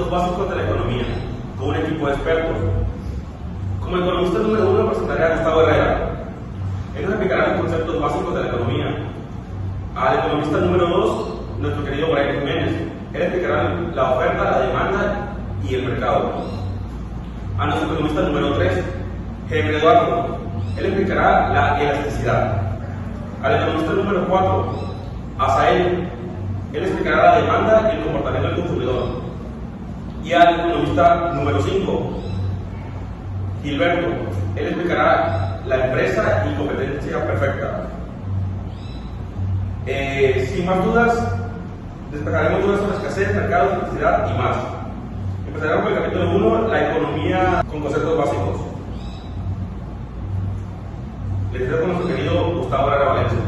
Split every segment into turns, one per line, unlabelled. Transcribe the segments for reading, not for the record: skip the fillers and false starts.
conceptos básicos de la economía, con un equipo de expertos. Como economista número 1 presentaré a Gustavo Herrera. Él nos explicará los conceptos básicos de la economía. Al economista número 2, nuestro querido Brian Jiménez. Él explicará la oferta, la demanda y el mercado. A nuestro economista número 3, Henry Eduardo. Él explicará la elasticidad. Al economista número 4, Asael. Él explicará la demanda y el comportamiento del consumidor. Y al economista número 5, Gilberto. Él explicará la empresa y competencia perfecta. Sin más dudas, despejaremos dudas sobre escasez, mercado, necesidad y más. Empezaremos con el capítulo 1, la economía con conceptos básicos. Les dejo con nuestro querido Gustavo Herrera Valencia.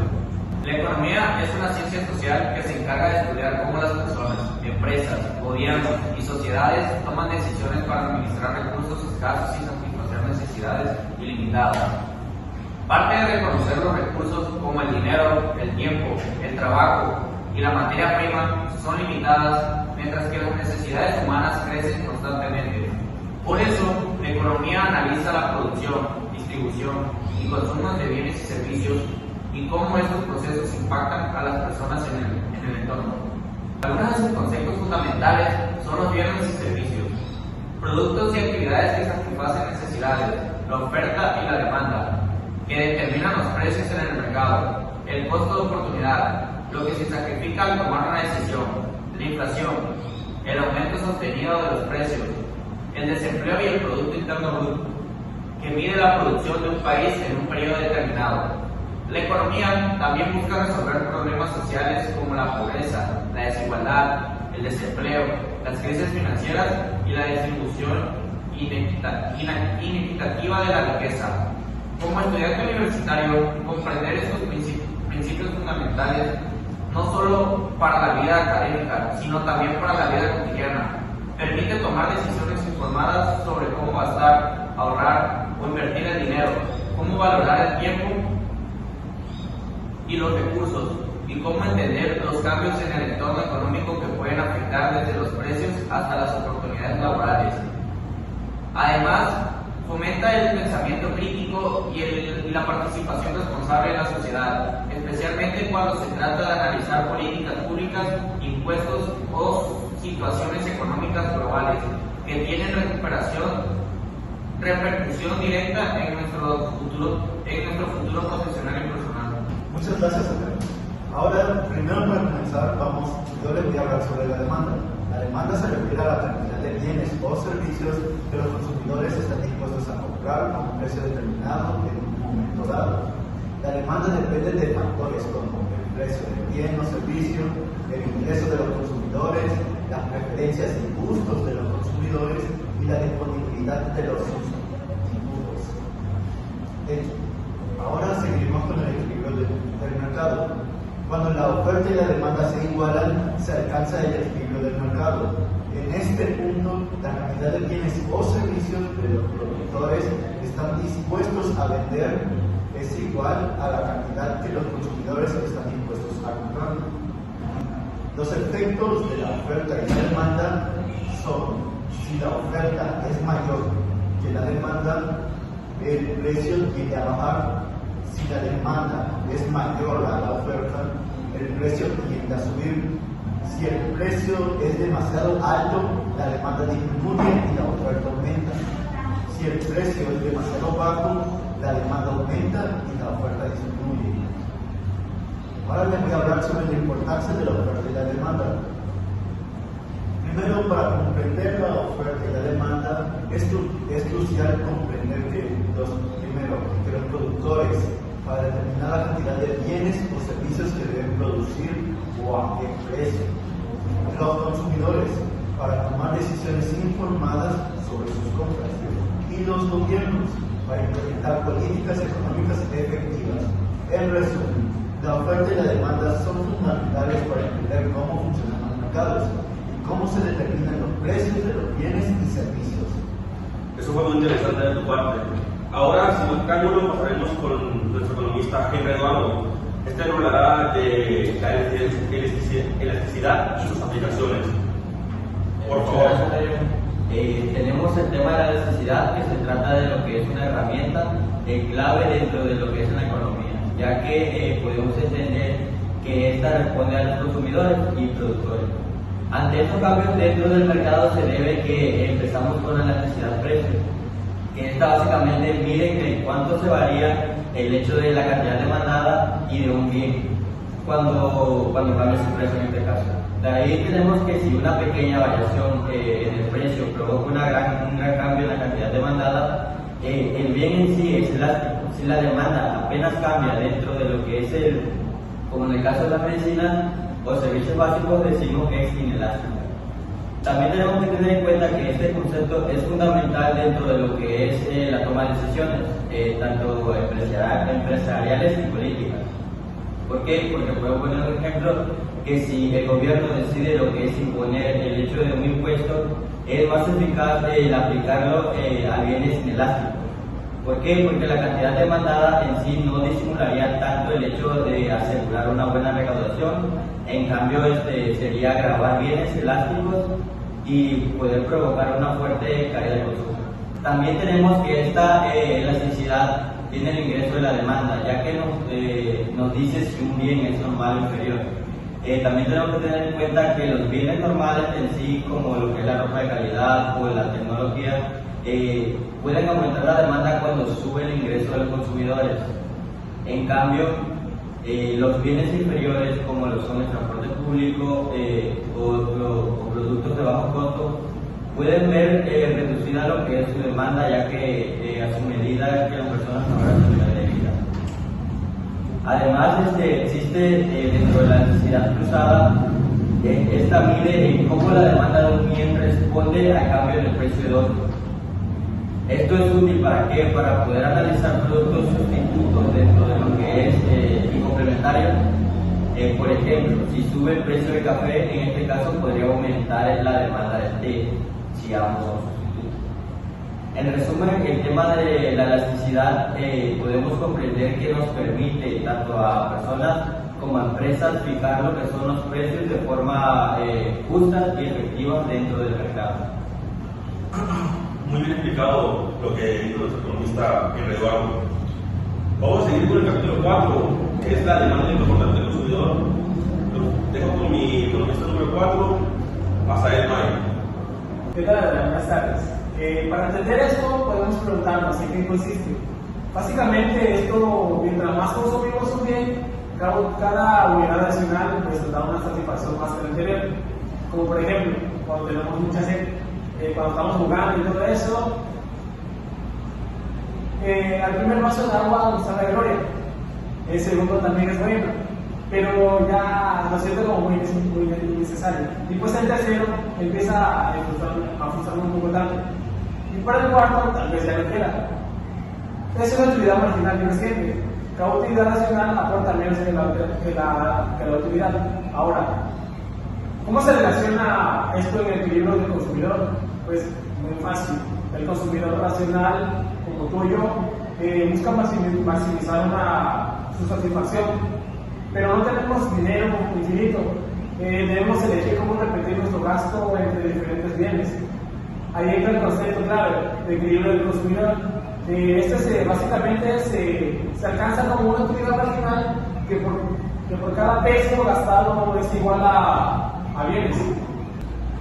La economía es una ciencia social que se encarga de estudiar cómo las personas, empresas, gobiernos y sociedades toman decisiones para administrar recursos escasos y satisfacer necesidades ilimitadas. Parte de reconocer los recursos como el dinero, el tiempo, el trabajo y la materia prima son limitadas, mientras que las necesidades humanas crecen constantemente. Por eso, la economía analiza la producción, distribución y consumo de bienes y servicios y cómo estos procesos impactan a las personas en el entorno. Algunos de sus conceptos fundamentales son los bienes y servicios, productos y actividades que satisfacen necesidades, la oferta y la demanda, que determinan los precios en el mercado, el costo de oportunidad, lo que se sacrifica al tomar una decisión, la inflación, el aumento sostenido de los precios, el desempleo y el Producto Interno Bruto, que mide la producción de un país en un periodo determinado. La economía también busca resolver problemas sociales como la pobreza, la desigualdad, el desempleo, las crisis financieras y la distribución inequitativa de la riqueza. Como estudiante universitario, comprender estos principios fundamentales no solo para la vida académica, sino también para la vida cotidiana, permite tomar decisiones informadas sobre cómo gastar, ahorrar o invertir el dinero, cómo valorar el tiempo y los recursos, y cómo entender los cambios en el entorno económico que pueden afectar desde los precios hasta las oportunidades laborales. Además, fomenta el pensamiento crítico y la participación responsable en la sociedad, especialmente cuando se trata de analizar políticas públicas, impuestos o situaciones económicas globales que tienen repercusión directa en nuestro futuro profesional y personal.
Muchas gracias, Andrés. Ahora, primero para comenzar, yo les voy a hablar sobre la demanda. La demanda se refiere a la cantidad de bienes o servicios que los consumidores están dispuestos a comprar a un precio determinado en un momento dado. La demanda depende de factores como el precio del bien o servicio, el ingreso de los consumidores, las preferencias y gustos de los consumidores y la disponibilidad de los sustitutos. Ahora seguimos con el equilibrio del mercado. Cuando la oferta y la demanda se igualan, se alcanza el equilibrio del mercado. En este punto, la cantidad de bienes o servicios de los productores que están dispuestos a vender es igual a la cantidad que los consumidores están dispuestos a comprar. Los efectos de la oferta y la demanda son: si la oferta es mayor que la demanda, el precio tiende a bajar. Si la demanda es mayor a la oferta, el precio tiende a subir. Si el precio es demasiado alto, la demanda disminuye y la oferta aumenta. Si el precio es demasiado bajo, la demanda aumenta y la oferta disminuye. Ahora les voy a hablar sobre la importancia de la oferta y la demanda. Primero, para comprender la oferta y la demanda, es crucial comprender que los productores, para determinar la cantidad de bienes o servicios que deben producir o a qué precio. Los consumidores, para tomar decisiones informadas sobre sus compras. Y los gobiernos, para implementar políticas económicas efectivas. En resumen, la oferta y la demanda son fundamentales para entender cómo funcionan los mercados y cómo se determinan los precios de los bienes y servicios.
Eso fue muy interesante de tu parte. Ahora, sin más preámbulo, pasaremos con nuestro economista Henry Eduardo. Este nos hablará de la elasticidad y sus aplicaciones. Por favor.
Tenemos el tema de la necesidad, que se trata de lo que es una herramienta clave dentro de lo que es una economía, ya que podemos entender que esta responde a los consumidores y productores. Ante estos cambios dentro del mercado se debe que empezamos con la necesidad-precio, que esta básicamente mide en cuánto se varía el hecho de la cantidad demandada y de un bien cuando cambia su precio en este caso. De ahí tenemos que si una pequeña variación en el precio provoca un gran cambio en la cantidad demandada, el bien en sí es elástico. Si la demanda apenas cambia dentro de lo que es como en el caso de la medicina o servicios básicos, decimos que es inelástico. También tenemos que tener en cuenta que este concepto es fundamental dentro de lo que es la toma de decisiones, tanto empresariales y políticas. ¿Por qué? Porque puedo poner un ejemplo, que si el gobierno decide lo que es imponer el hecho de un impuesto, es más eficaz el aplicarlo a bienes inelásticos. ¿Por qué? Porque la cantidad demandada en sí no disimularía tanto el hecho de asegurar una buena recaudación, en cambio sería gravar bienes elásticos y poder provocar una fuerte caída de consumo. También tenemos que esta elasticidad tiene el ingreso de la demanda, ya que nos dice si un bien es normal o inferior. También tenemos que tener en cuenta que los bienes normales en sí, como lo que es la ropa de calidad o la tecnología, pueden aumentar la demanda cuando sube el ingreso de los consumidores. En cambio, los bienes inferiores, como lo son el transporte público o productos de bajo costo, pueden ver reducida lo que es su demanda, ya que a su medida que las personas mejoran su nivel de vida. Además, existe dentro de la necesidad cruzada, esta mide en cómo la demanda de un bien responde a cambio del precio de otro. Esto es útil para qué? Para poder analizar productos sustitutos dentro de lo que es y complementarios. Por ejemplo, si sube el precio del café, en este caso podría aumentar la demanda del té, si ambos son sustitutos. En resumen, el tema de la elasticidad podemos comprender que nos permite tanto a personas como a empresas fijar lo que son los precios de forma justa y efectiva dentro del mercado.
Muy bien explicado lo que dijo nuestro economista Eduardo. Vamos a seguir con el capítulo 4, que es la demanda y comportamiento del consumidor. Los dejo con mi economista número 4, Asael Mayo.
¿Qué tal? Buenas tardes. Para entender esto, podemos preguntarnos en qué consiste. Básicamente, esto, mientras más consumimos un bien, cada unidad adicional pues, nos da una satisfacción más que la anterior. Como por ejemplo, cuando tenemos mucha sed, cuando estamos jugando y todo eso, al primer vaso de agua nos da la gloria, el segundo también es bueno, pero ya lo siento como muy innecesario. Y pues el tercero empieza a frustrarme un poco tanto. Y para el cuarto, tal vez ya no queda. Es una utilidad marginal que no siempre. Cada utilidad racional aporta menos que la utilidad. Ahora, ¿cómo se relaciona esto en el equilibrio del consumidor? Pues muy fácil. El consumidor racional, como tú y yo, busca maximizar su satisfacción, pero no tenemos dinero infinito. Debemos elegir cómo repetir nuestro gasto entre diferentes bienes. Ahí entra el concepto clave de equilibrio del consumidor. Básicamente se alcanza como una utilidad marginal que por cada peso gastado es igual a bienes.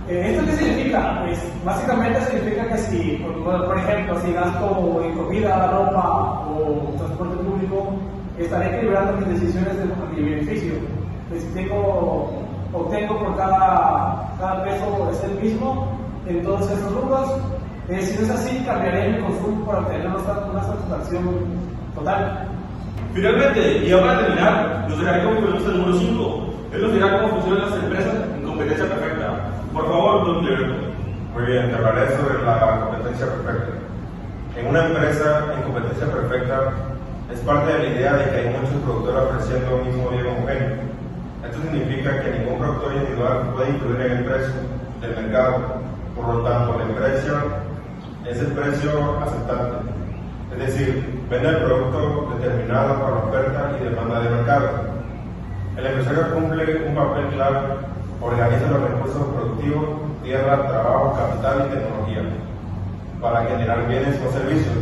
¿Esto qué significa? Pues básicamente significa que si, por ejemplo, si gasto en comida, ropa o transporte público, estaré equilibrando mis decisiones de mi beneficio. Pues si obtengo por cada peso es el mismo en todos esos rubros. Si no es así, cambiaré mi consumo para obtener una satisfacción total.
Finalmente, y ahora para terminar, nos dejaré con mi economista número 5. Él nos dirá cómo funcionan las empresas en competencia perfecta. Por favor, don Cleberto.
Muy bien, te hablaré sobre la competencia perfecta. En una empresa en competencia perfecta es parte de la idea de que hay muchos productores ofreciendo un mismo bien homogéneo. Esto significa que ningún productor individual puede influir en el precio del mercado. Por lo tanto, el precio es el precio aceptable. Es decir, vende el producto determinado por la oferta y demanda de mercado. El empresario cumple un papel clave, organiza los recursos productivos tierra, trabajo, capital y tecnología, para generar bienes o servicios,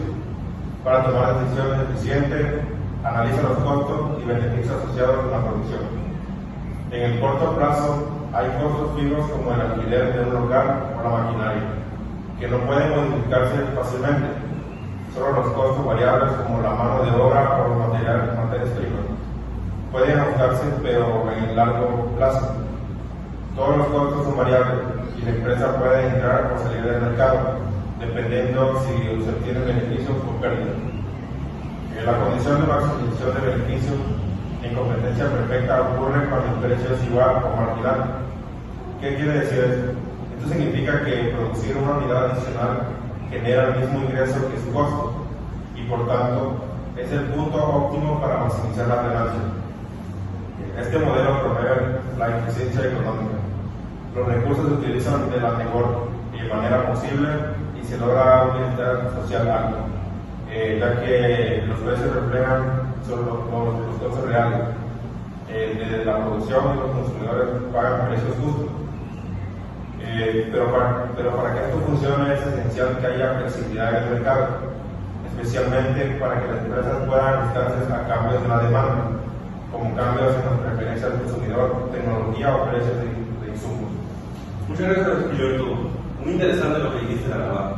para tomar decisiones eficientes, analiza los costos y beneficios asociados con la producción. En el corto plazo hay costos fijos como el alquiler de un local o la maquinaria, que no pueden modificarse fácilmente. Solo los costos variables como la mano de obra o los materiales primas pueden ajustarse, pero en el largo plazo. Todos los costos son variables y la empresa puede entrar o salir del mercado, dependiendo si se obtiene beneficios o pérdidas. La condición de maximización de beneficios en competencia perfecta ocurre cuando el precio es igual o marginal. ¿Qué quiere decir esto? Esto significa que producir una unidad adicional genera el mismo ingreso que su costo y por tanto es el punto óptimo para maximizar la ganancia. Este modelo promueve la eficiencia económica. Los recursos se utilizan de la mejor manera posible y se logra un bienestar social alto, ya que los precios reflejan los costos reales de la producción y los consumidores pagan precios justos. Pero para que esto funcione es esencial que haya flexibilidad en el mercado, especialmente para que las empresas puedan ajustarse a cambios en la demanda, como cambios en las preferencias del consumidor, tecnología o precios de insumos.
Muchas gracias, Gilberto. Muy interesante lo que dijiste, la verdad.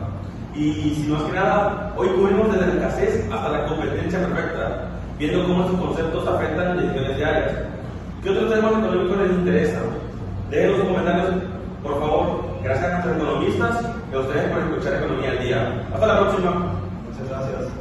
Y si más que nada, hoy cubrimos desde la escasez hasta la competencia perfecta, viendo cómo estos conceptos afectan decisiones diarias. ¿Qué otros temas económicos les interesan? Dejen los comentarios, por favor. Gracias a nuestros economistas y a ustedes por escuchar Economía al Día. Hasta la próxima.
Muchas gracias.